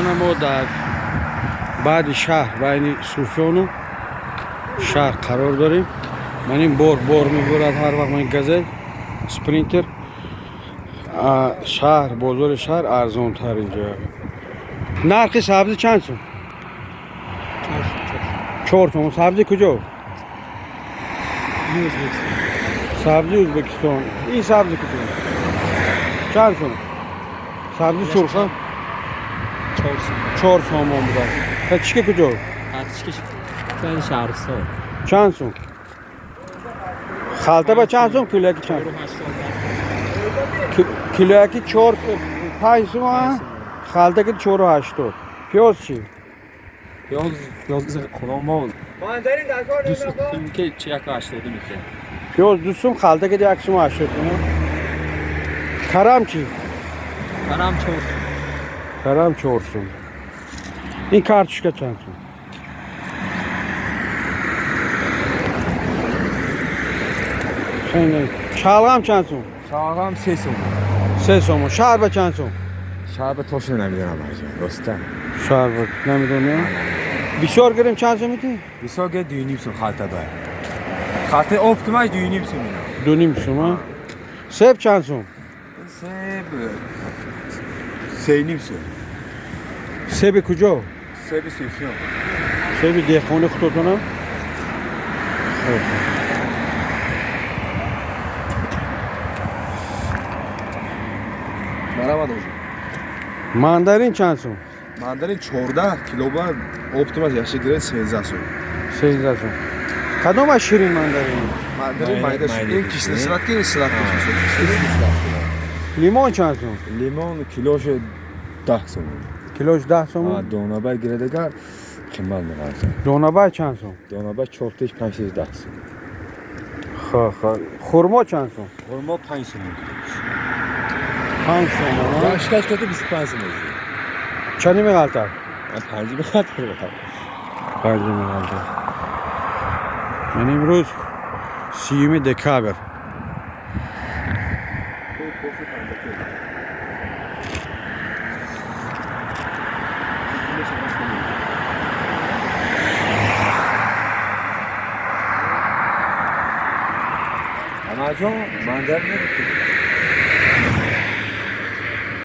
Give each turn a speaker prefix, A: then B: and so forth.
A: Mana ما در بعد شهر بین صوفیان و شهر قرار داریم. من این بار میبرد هر وقت من گزل سپرینتر. شهر بازار شهر ارزان تر اینجا. نرخ سبزی چند سون؟ 4 تومن. سبزی کجا؟ سبزی ازبکستان. این سبزی کجا؟ چند سون؟ سبزی سرخ 4 تومن بود. پچکه کجا؟
B: پچکه این شهرستان.
A: چند سون؟ خالته با چند سون؟ کیلویی چند؟ کیلویی 4 5 تومن. خالته که 4 و 80. پیاز چی؟
B: پیاز کلام
C: ماندارین در کار
B: این که چه یک 80 میشه.
A: پیاز دوستم خالته که 180 تومن. کرم چی؟
B: کرم 4
A: کرم 4 تومن. این کارتشکا چند تومن؟ Şimdi şalgam çand so'm?
C: Şalgam 3 so'm.
A: 3 so'm. Şerbet çand so'm?
C: Şerbet nemiدونم عجیبه. راسته.
A: Şerbet nemiدونم. 20 گرم چند سوم میده؟
C: 20 گرم 2.5 سوم خالته داره. خالته اپتیماش 2.5 سوم اینا.
A: 2.5 سوم. سیب چند سوم؟
C: سیب 3.5 سوم.
A: سیب کجا؟
C: سیب سیفیان.
A: سیب دهقانی خودتونه؟
C: مرحبا دوجی.
A: ماندارین چند سوم؟
C: ماندارین 14 کیلوگرم اپتیماش یاشی گره 13 سوم.
A: 13 سوم. کدوم شیرین ماندارین؟
C: ماندارین مایداش. این کیسه سلات که سلات میشه.
A: لیمون چند سوم؟
C: لیمون کیلوش 10 سوم.
A: کیلوش 10 سوم.
C: دونابای گره دیگر قیمت می‌کنه.
A: دونابای چند سوم؟
C: دونابای 4 5 10 سوم.
A: خب. خرما چند سوم؟
C: خرما 5 سوم.
A: 5 سوم.
C: داشتاش کته 25 سوم.
A: چندی می‌غلطه؟
C: من 5 می‌خاطر بودم.
A: 5 می‌غلطه. من امروز 30 دکامبر.
C: Ama acaba mandar ne?